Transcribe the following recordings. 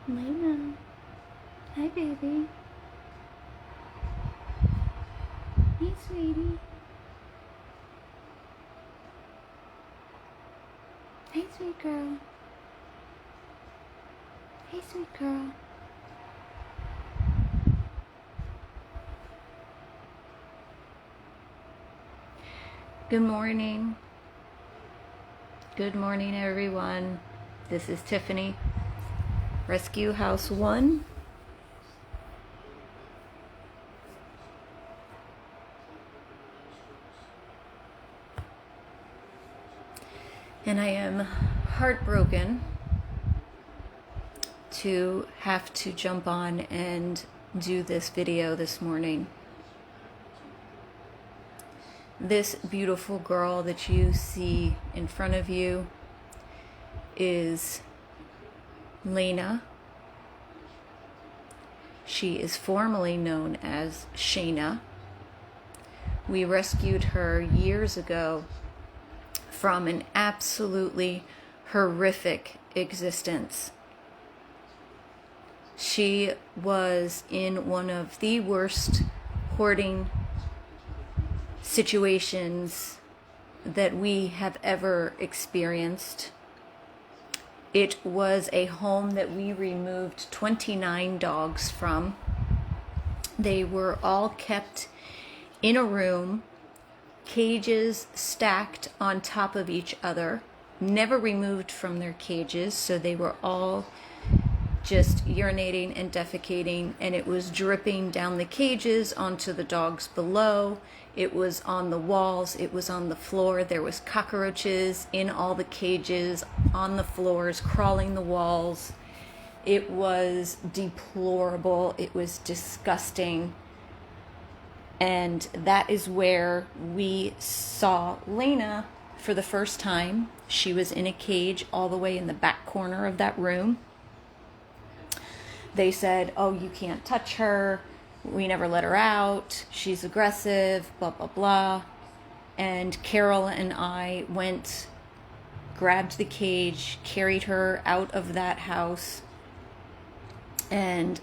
Leyna. Hi, baby. Hey, sweetie. Hey, sweet girl. Hey, sweet girl. Good morning. Good morning, everyone. This is Tiffany, Rescue House 1. And I am heartbroken to have to jump on and do this video this morning. This beautiful girl that you see in front of you is Leyna. She is formerly known as Shayna. We rescued her years ago from an absolutely horrific existence. She was in one of the worst hoarding situations that we have ever experienced. It was a home that we removed 29 dogs from. They were all kept in a room, cages stacked on top of each other, never removed from their cages, so they were all just urinating and defecating, and it was dripping down the cages onto the dogs below. It was on the walls, it was on the floor. There was cockroaches in all the cages, on the floors, crawling the walls. It was deplorable. It was disgusting. And that is where we saw Leyna for the first time. She was in a cage all the way in the back corner of that room. They said, oh, you can't touch her. We never let her out. She's aggressive, blah, blah, blah. And Carol and I went, grabbed the cage, carried her out of that house, and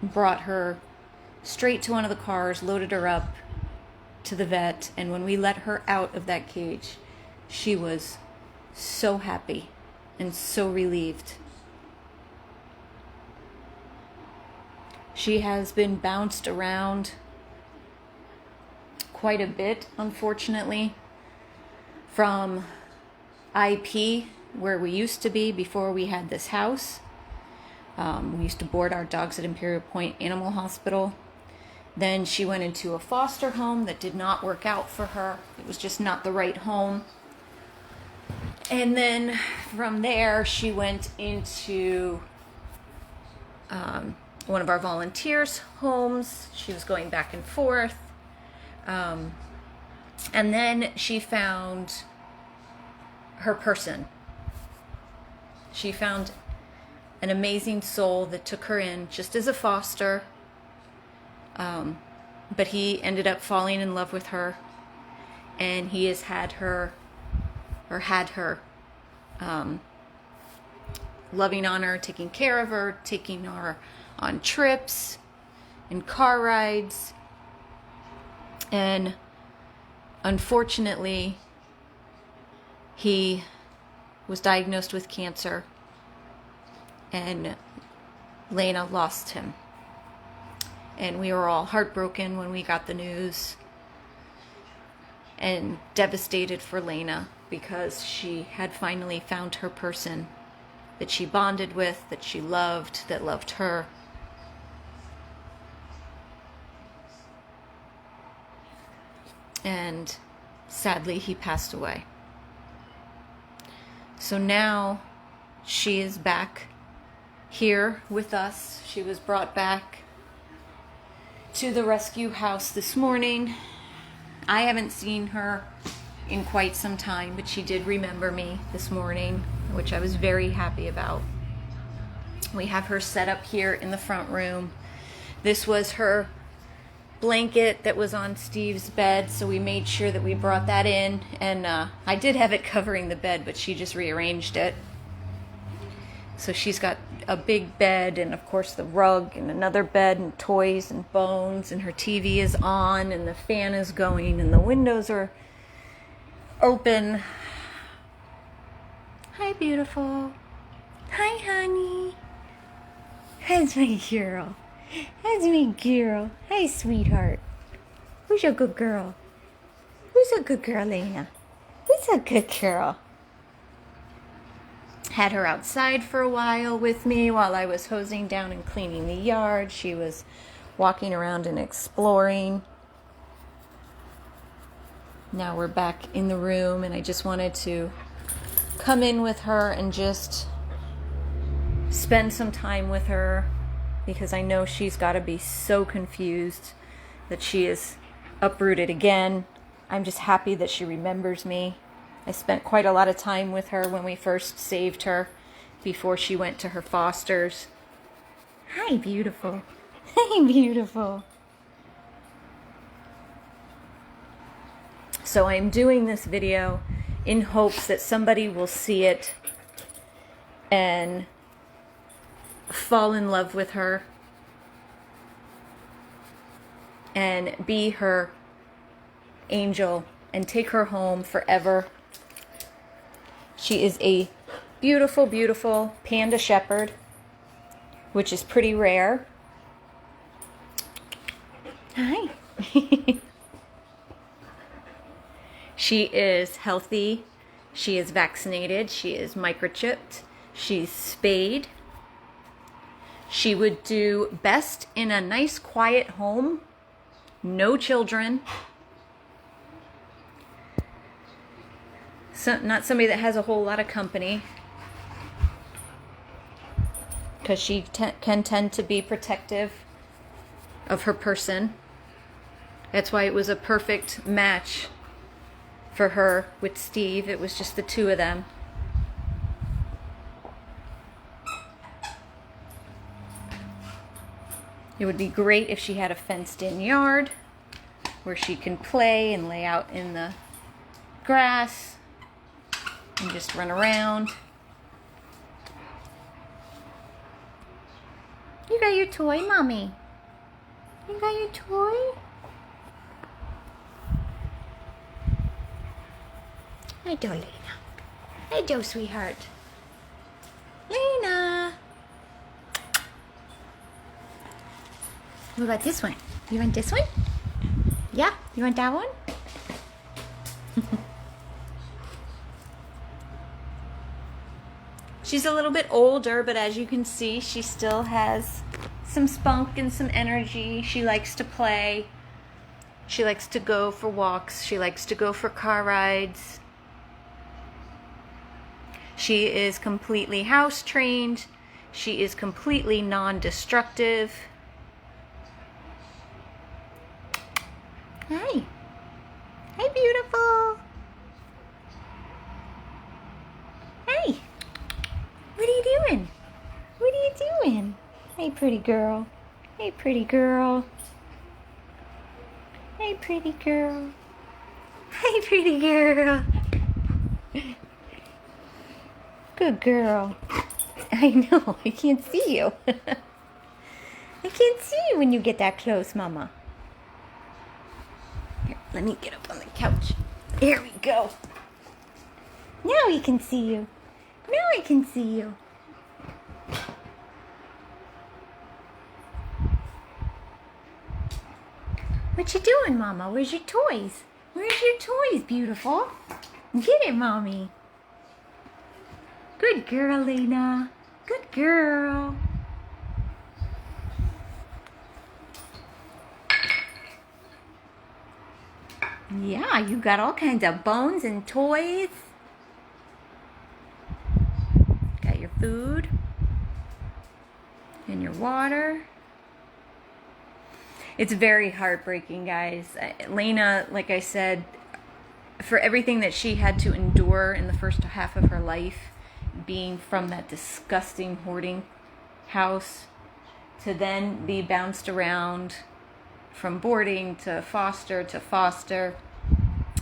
brought her straight to one of the cars, loaded her up to the vet. And when we let her out of that cage, she was so happy and so relieved. She has been bounced around quite a bit, unfortunately, from IP, where we used to be before we had this house. We used to board our dogs at Imperial Point Animal Hospital. Then she went into a foster home that did not work out for her. It was just not the right home. And then from there, she went into one of our volunteers' homes. She was going back and forth. And then she found her person. She found an amazing soul that took her in just as a foster. But he ended up falling in love with her, and he has had her loving on her, taking care of her, taking her on trips and car rides. And unfortunately, he was diagnosed with cancer, and Leyna lost him. And we were all heartbroken when we got the news, and devastated for Leyna, because she had finally found her person that she bonded with, that she loved, that loved her. And sadly, he passed away. So now she is back here with us. She was brought back to the rescue house this morning. I haven't seen her in quite some time, but she did remember me this morning, which I was very happy about. We have her set up here in the front room. This was her blanket that was on Steve's bed, so we made sure that we brought that in. And I did have it covering the bed, but she just rearranged it. So she's got a big bed and, of course, the rug and another bed and toys and bones, and her TV is on and the fan is going and the windows are open. Hi, beautiful. Hi, honey. That's my girl. That's my girl. Hi, sweetheart. Who's a good girl? Who's a good girl, Leyna? Who's a good girl? Had her outside for a while with me while I was hosing down and cleaning the yard. She was walking around and exploring. Now we're back in the room, and I just wanted to come in with her and just spend some time with her, because I know she's got to be so confused that she is uprooted again. I'm just happy that she remembers me. I spent quite a lot of time with her when we first saved her before she went to her fosters. Hi, beautiful. Hi, beautiful. So I'm doing this video in hopes that somebody will see it and fall in love with her and be her angel and take her home forever. She is a beautiful, beautiful Panda Shepherd, which is pretty rare. Hi. She is healthy. She is vaccinated. She is microchipped. She's spayed. She would do best in a nice, quiet home. No children. So, not somebody that has a whole lot of company, because she can tend to be protective of her person. That's why it was a perfect match for her with Steve. It was just the two of them. It would be great if she had a fenced-in yard where she can play and lay out in the grass and just run around. You got your toy, Mommy? You got your toy? Hi, do, Leyna. Hi, do, sweetheart. Leyna. What about this one? You want this one? Yeah? You want that one? She's a little bit older, but as you can see, she still has some spunk and some energy. She likes to play. She likes to go for walks. She likes to go for car rides. She is completely house trained. She is completely non-destructive. Hi. Hi, beautiful. Hey. What are you doing? What are you doing? Hey, pretty girl. Hey, pretty girl. Hey, pretty girl. Hey, pretty girl. Good girl. I know, I can't see you. I can't see you when you get that close, Mama. Here, let me get up on the couch. Here we go. Now we can see you. Now I can see you. What you doing, Mama? Where's your toys? Where's your toys, beautiful? Get it, Mommy. Good girl, Leyna. Good girl. Yeah, you got all kinds of bones and toys. Got your food and your water. It's very heartbreaking, guys. Leyna, like I said, for everything that she had to endure in the first half of her life, being from that disgusting hoarding house, to then be bounced around from boarding to foster,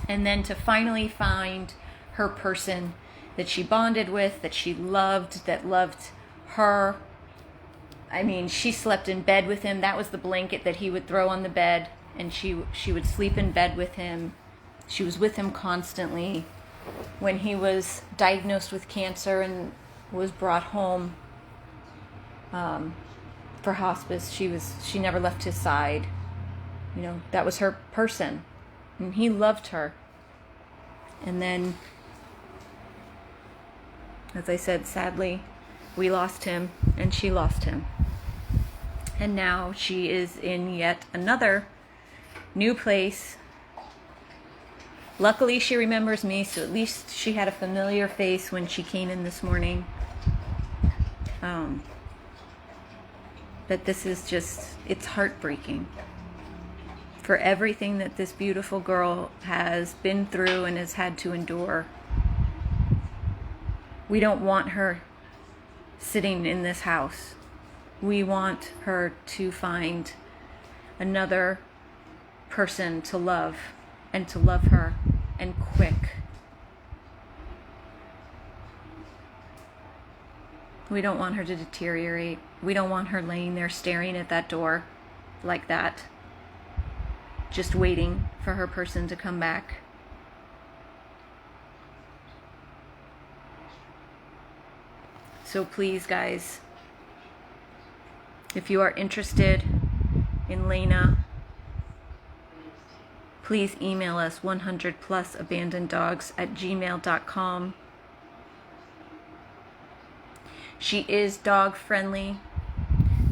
and then to finally find her person that she bonded with, that she loved, that loved her. I mean, she slept in bed with him. That was the blanket that he would throw on the bed, and she would sleep in bed with him. She was with him constantly. When he was diagnosed with cancer and was brought home for hospice, she never left his side. You know, that was her person, and he loved her. And then, as I said, sadly, we lost him, and she lost him. And now she is in yet another new place. Luckily, she remembers me, so at least she had a familiar face when she came in this morning. But this is just, it's heartbreaking for everything that this beautiful girl has been through and has had to endure. We don't want her sitting in this house. We want her to find another person to love, and to love her, and quick. We don't want her to deteriorate. We don't want her laying there staring at that door like that, just waiting for her person to come back. So please, guys, if you are interested in Leyna, please email us 100plusabandoneddogs@gmail.com. She is dog friendly.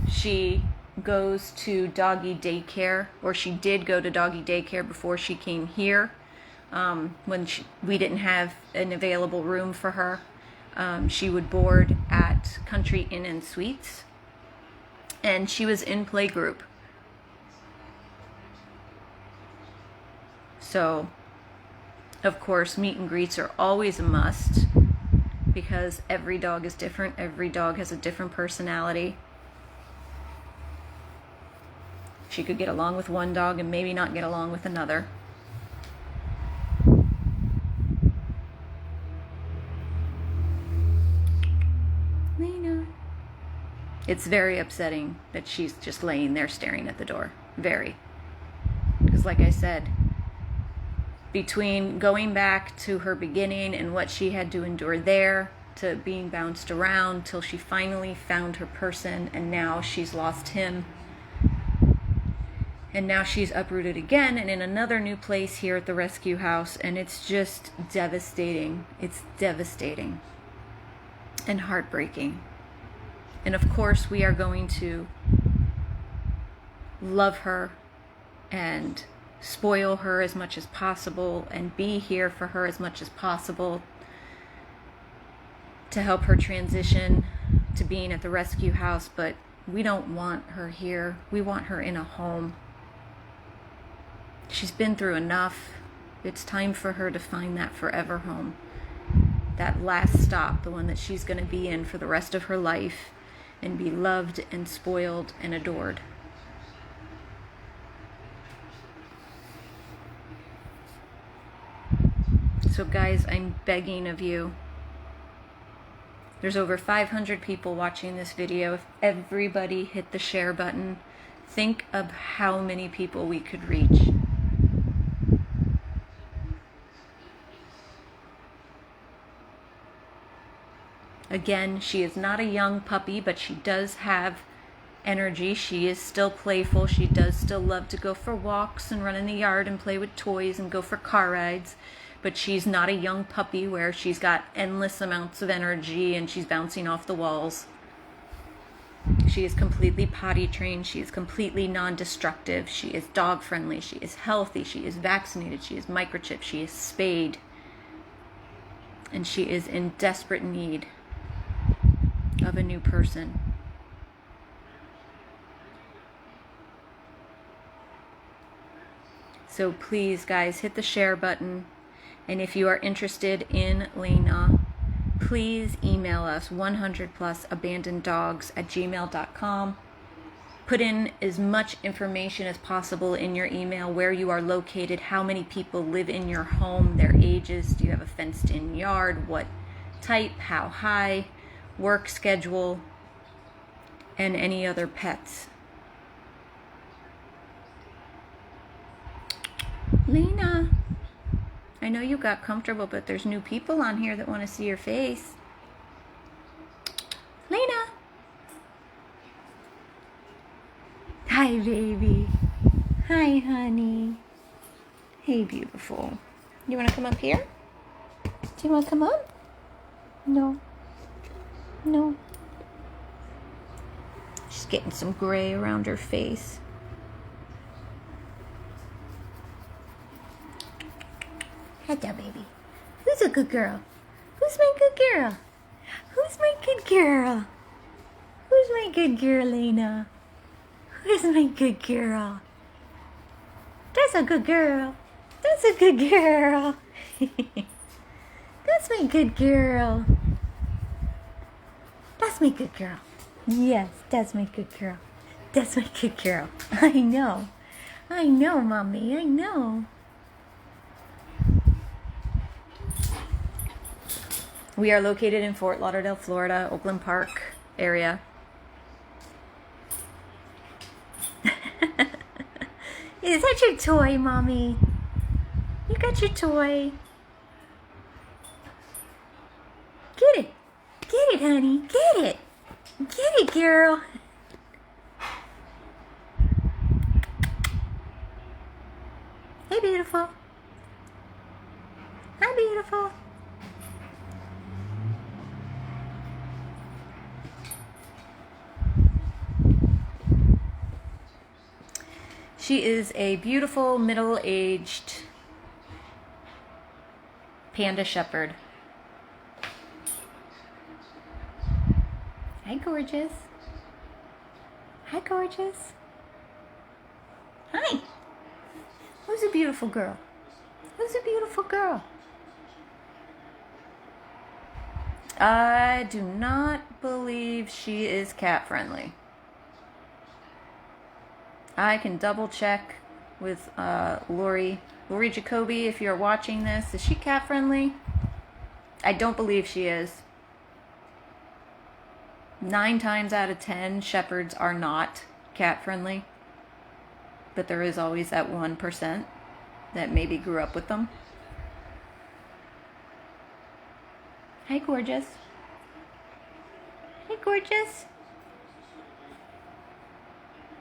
She goes to doggy daycare, or she did go to doggy daycare before she came here, when we didn't have an available room for her. She would board at Country Inn and Suites, and she was in playgroup. So, of course, meet and greets are always a must, because every dog is different. Every dog has a different personality. She could get along with one dog and maybe not get along with another. Leyna. It's very upsetting that she's just laying there staring at the door. Very. Because like I said, between going back to her beginning and what she had to endure there, to being bounced around till she finally found her person, and now she's lost him, and now she's uprooted again and in another new place here at the rescue house, and it's just devastating. It's devastating and heartbreaking. And of course, we are going to love her and spoil her as much as possible and be here for her as much as possible to help her transition to being at the rescue house. But we don't want her here. We want her in a home. She's been through enough. It's time for her to find that forever home, that last stop, the one that she's going to be in for the rest of her life, and be loved and spoiled and adored. So guys, I'm begging of you. There's over 500 people watching this video. If everybody hit the share button, think of how many people we could reach. Again, she is not a young puppy, but she does have energy. She is still playful. She does still love to go for walks and run in the yard and play with toys and go for car rides. But she's not a young puppy where she's got endless amounts of energy and she's bouncing off the walls. She is completely potty trained. She is completely non-destructive. She is dog friendly. She is healthy. She is vaccinated. She is microchipped. She is spayed. And she is in desperate need of a new person. So please, guys, hit the share button. And if you are interested in Leyna, please email us 100plusabandoneddogs@gmail.com. Put in as much information as possible in your email: where you are located, how many people live in your home, their ages, do you have a fenced-in yard, what type, how high, work schedule, and any other pets. Leyna, I know you got comfortable, but there's new people on here that want to see your face. Leyna. Hi, baby. Hi, honey. Hey, beautiful. You want to come up here? Do you want to come up? No. No. She's getting some gray around her face. Hello, baby. Who's a good girl? Who's my good girl? Who's my good girl? Who's my good girl, Leyna? Who's my good girl? That's a good girl. That's a good girl. That's my good girl. That's my good girl. Yes, that's my good girl. That's my good girl. I know. I know, Mommy. I know. We are located in Fort Lauderdale, Florida, Oakland Park area. Is that your toy, Mommy? You got your toy. Get it. Get it, honey. Get it. Get it, girl. Hey, beautiful. Hi, beautiful. She is a beautiful, middle-aged Panda Shepherd. Hi, gorgeous. Hi, gorgeous. Hi. Who's a beautiful girl? Who's a beautiful girl? I do not believe she is cat friendly. I can double check with Lori Jacoby if you're watching this. Is she cat friendly? I don't believe she is. 9 times out of 10, shepherds are not cat friendly. But there is always that 1% that maybe grew up with them. Hey, gorgeous. Hey, gorgeous.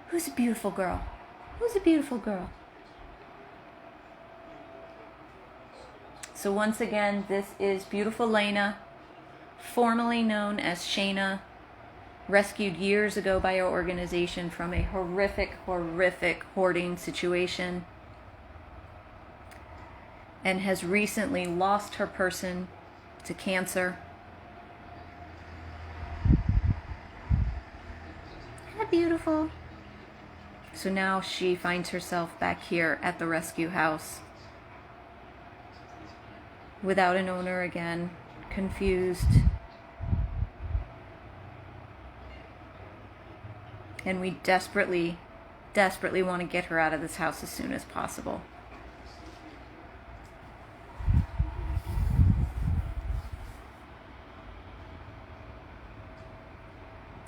Who's a beautiful girl? Who's a beautiful girl? So once again, this is beautiful Leyna, formerly known as Shayna, rescued years ago by our organization from a horrific hoarding situation, and has recently lost her person to cancer. How beautiful. So now she finds herself back here at the rescue house without an owner again, confused. And we desperately want to get her out of this house as soon as possible.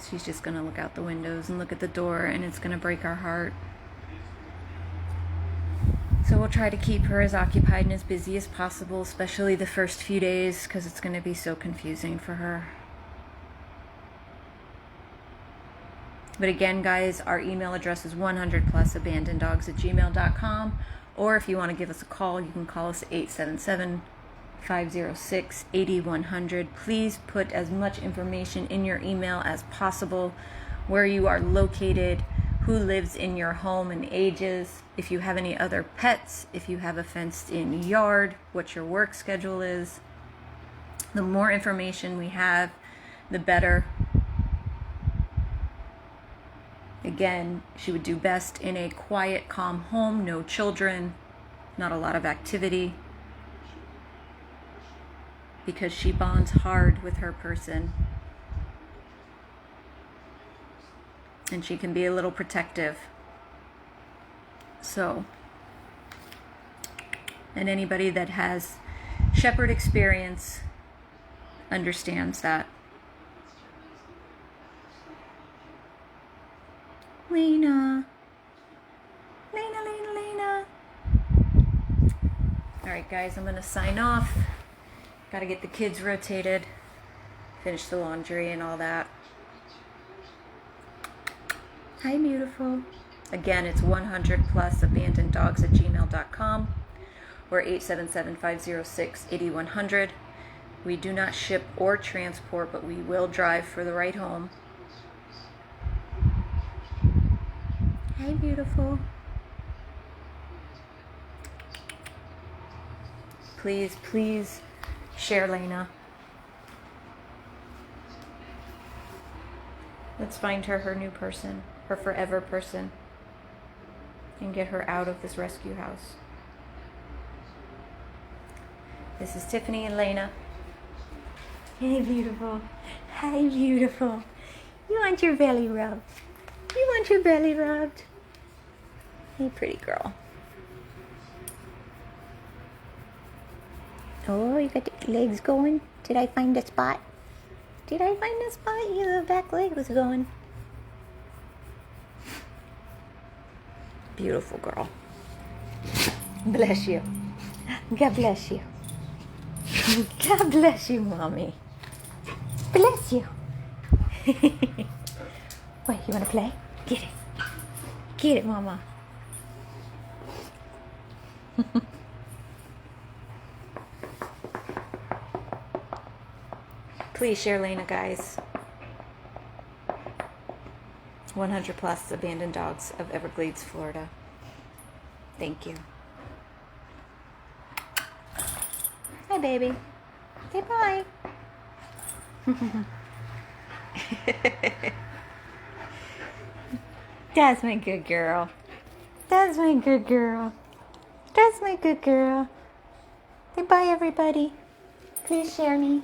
She's just going to look out the windows and look at the door, and it's going to break our heart. So we'll try to keep her as occupied and as busy as possible, especially the first few days, because it's going to be so confusing for her. But again, guys, our email address is 100plusabandoneddogs@gmail.com. Or if you want to give us a call, you can call us at 877-506-8100. Please put as much information in your email as possible, where you are located, who lives in your home and ages, if you have any other pets, if you have a fenced-in yard, what your work schedule is. The more information we have, the better. Again, she would do best in a quiet, calm home, no children, not a lot of activity, because she bonds hard with her person. And she can be a little protective. So, and anybody that has shepherd experience understands that. Leyna. Leyna, Leyna, Leyna. Alright guys, I'm gonna sign off. Gotta get the kids rotated, finish the laundry and all that. Hi, beautiful. Again, it's 100plusabandoneddogs@gmail.com or 877-506-8100. We do not ship or transport, but we will drive for the ride home. Hi, beautiful. Please, please share Leyna. Let's find her new person, her forever person, and get her out of this rescue house. This is Tiffany and Leyna. Hey, beautiful. Hi, beautiful. You want your belly rubbed? You want your belly rubbed? Hey, pretty girl. Oh, you got the legs going? Did I find a spot? Did I find a spot? Yeah, the back leg was going. Beautiful girl. Bless you. God bless you. God bless you, Mommy. Bless you. Wait, you want to play? Get it. Get it, Mama. Please share Leyna, guys. 100 plus abandoned dogs of Everglades, Florida. Thank you. Hi, baby. Say bye. That's my good girl. That's my good girl. That's my good girl. Say bye, everybody. Please share me.